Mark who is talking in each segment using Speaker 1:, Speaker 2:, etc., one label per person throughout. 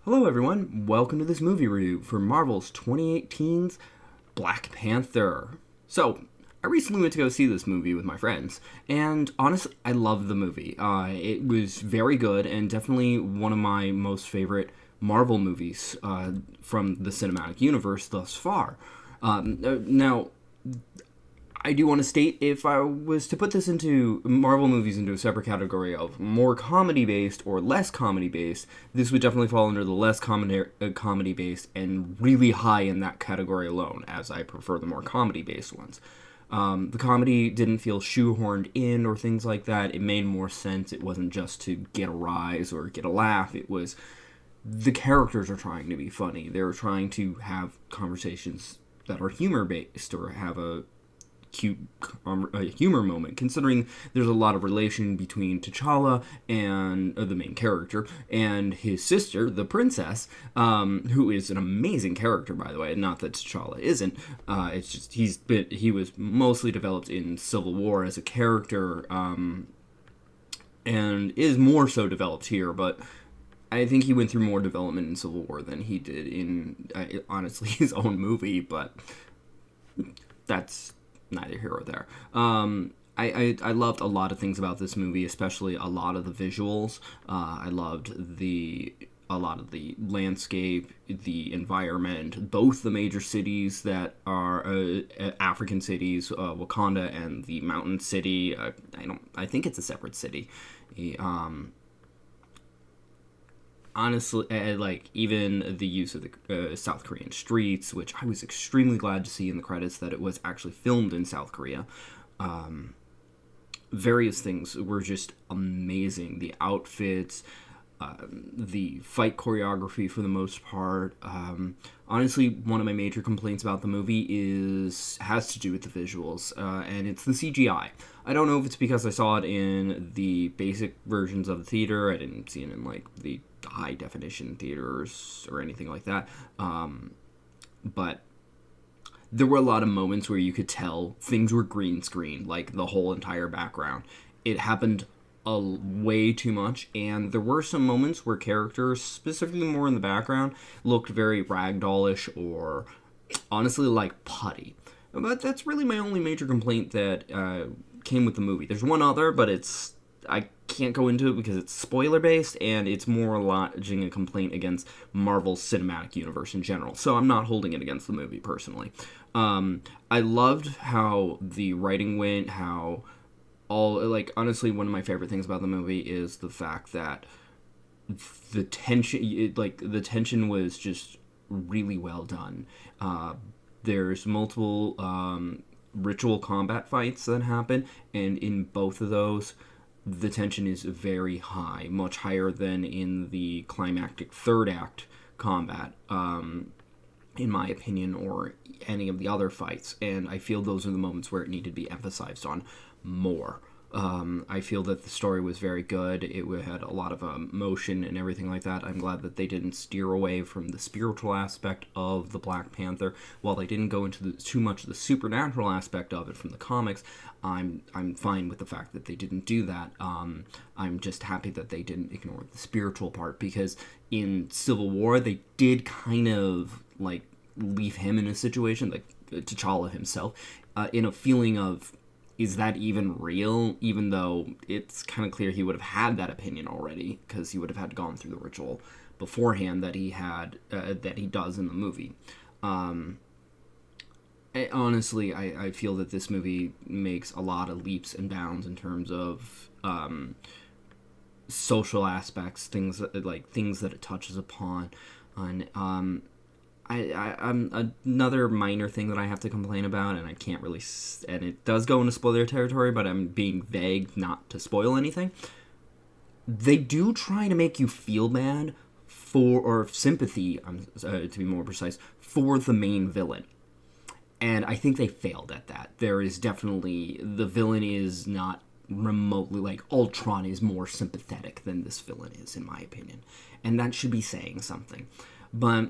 Speaker 1: Hello everyone, welcome to this movie review for Marvel's 2018's Black Panther. So, I recently went to go see this movie with my friends, and honestly, I loved the movie. It was very good, and definitely one of my most favorite Marvel movies from the cinematic universe thus far. Now, I do want to state, if I was to put this into Marvel movies into a separate category of more comedy based or less comedy based, this would definitely fall under the less comedy based and really high in that category alone, as I prefer the more comedy based ones. The comedy didn't feel shoehorned in or things like that. It made more sense. It wasn't just to get a rise or get a laugh. It was the characters are trying to be funny. They're trying to have conversations that are humor based or have a cute humor moment, considering there's a lot of relation between T'Challa and the main character and his sister, the princess, who is an amazing character, by the way. Not that T'Challa isn't. It's just he was mostly developed in Civil War as a character, and is more so developed here, but I think he went through more development in Civil War than he did in, honestly, his own movie, but that's neither here or there. I loved a lot of things about this movie, especially a lot of the visuals. I loved a lot of the landscape, the environment, both the major cities that are African cities, Wakanda, and the mountain city. I think it's a separate city. Honestly, like, even the use of the South Korean streets, which I was extremely glad to see in the credits that it was actually filmed in South Korea. Various things were just amazing. The outfits, the fight choreography for the most part. Honestly, one of my major complaints about the movie has to do with the visuals, and it's the CGI. I don't know if it's because I saw it in the basic versions of the theater. I didn't see it in like the high definition theaters or anything like that. But there were a lot of moments where you could tell things were green screen, like the whole entire background. It happened way too much, and there were some moments where characters, specifically more in the background, looked very ragdollish or honestly like putty. But that's really my only major complaint that came with the movie. There's one other, but I can't go into it because it's spoiler based, and it's more lodging a complaint against Marvel's cinematic universe in general. So I'm not holding it against the movie personally. I loved how the writing went, how honestly, one of my favorite things about the movie is the fact that the tension was just really well done. There's multiple ritual combat fights that happen, and in both of those, the tension is very high, much higher than in the climactic third act combat, in my opinion, or any of the other fights. And I feel those are the moments where it needed to be emphasized on more. I feel that the story was very good. It had a lot of emotion and everything like that. I'm glad that they didn't steer away from the spiritual aspect of the Black Panther. While they didn't go into too much of the supernatural aspect of it from the comics, I'm fine with the fact that they didn't do that. I'm just happy that they didn't ignore the spiritual part, because in Civil War they did kind of like leave him in a situation, like T'Challa himself, in a feeling of, is that even real? Even though it's kind of clear he would have had that opinion already, because he would have had gone through the ritual beforehand that he does in the movie. Honestly, I feel that this movie makes a lot of leaps and bounds in terms of social aspects, things that it touches upon. I'm another minor thing that I have to complain about, and I can't really, and it does go into spoiler territory, but I'm being vague not to spoil anything. They do try to make you feel bad or sympathy, to be more precise, for the main villain. And I think they failed at that. There is definitely, the villain is not remotely, like, Ultron is more sympathetic than this villain is, in my opinion. And that should be saying something. But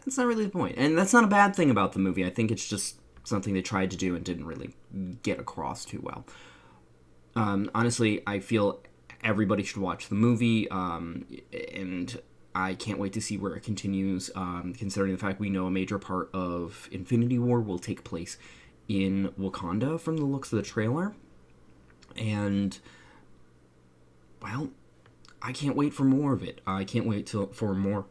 Speaker 1: that's not really the point. And that's not a bad thing about the movie. I think it's just something they tried to do and didn't really get across too well. Honestly, I feel everybody should watch the movie, and I can't wait to see where it continues, considering the fact we know a major part of Infinity War will take place in Wakanda from the looks of the trailer. And, well, I can't wait for more of it. I can't wait for more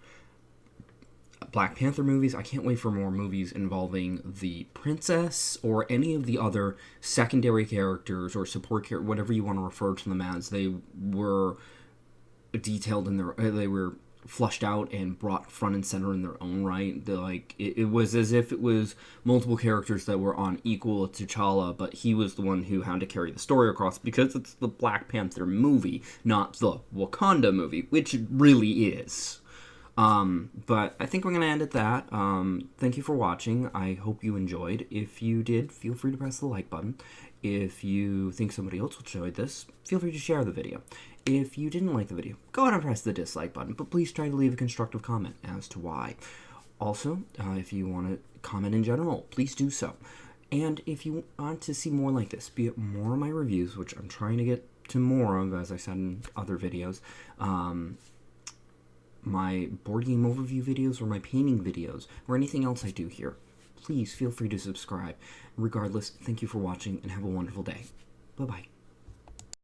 Speaker 1: Black Panther movies. I can't wait for more movies involving the princess or any of the other secondary characters or support characters, whatever you want to refer to them as. They were detailed in they were flushed out and brought front and center in their own right. It was as if it was multiple characters that were on equal to T'Challa, but he was the one who had to carry the story across because it's the Black Panther movie, not the Wakanda movie, which it really is. But I think we're going to end at that. Thank you for watching. I hope you enjoyed. If you did, feel free to press the like button. If you think somebody else will enjoy this, feel free to share the video. If you didn't like the video, go ahead and press the dislike button, but please try to leave a constructive comment as to why. Also, if you want to comment in general, please do so. And if you want to see more like this, be it more of my reviews, which I'm trying to get to more of, as I said in other videos, my board game overview videos or my painting videos or anything else I do here, please feel free to subscribe. Regardless, thank you for watching and have a wonderful day. Bye-bye.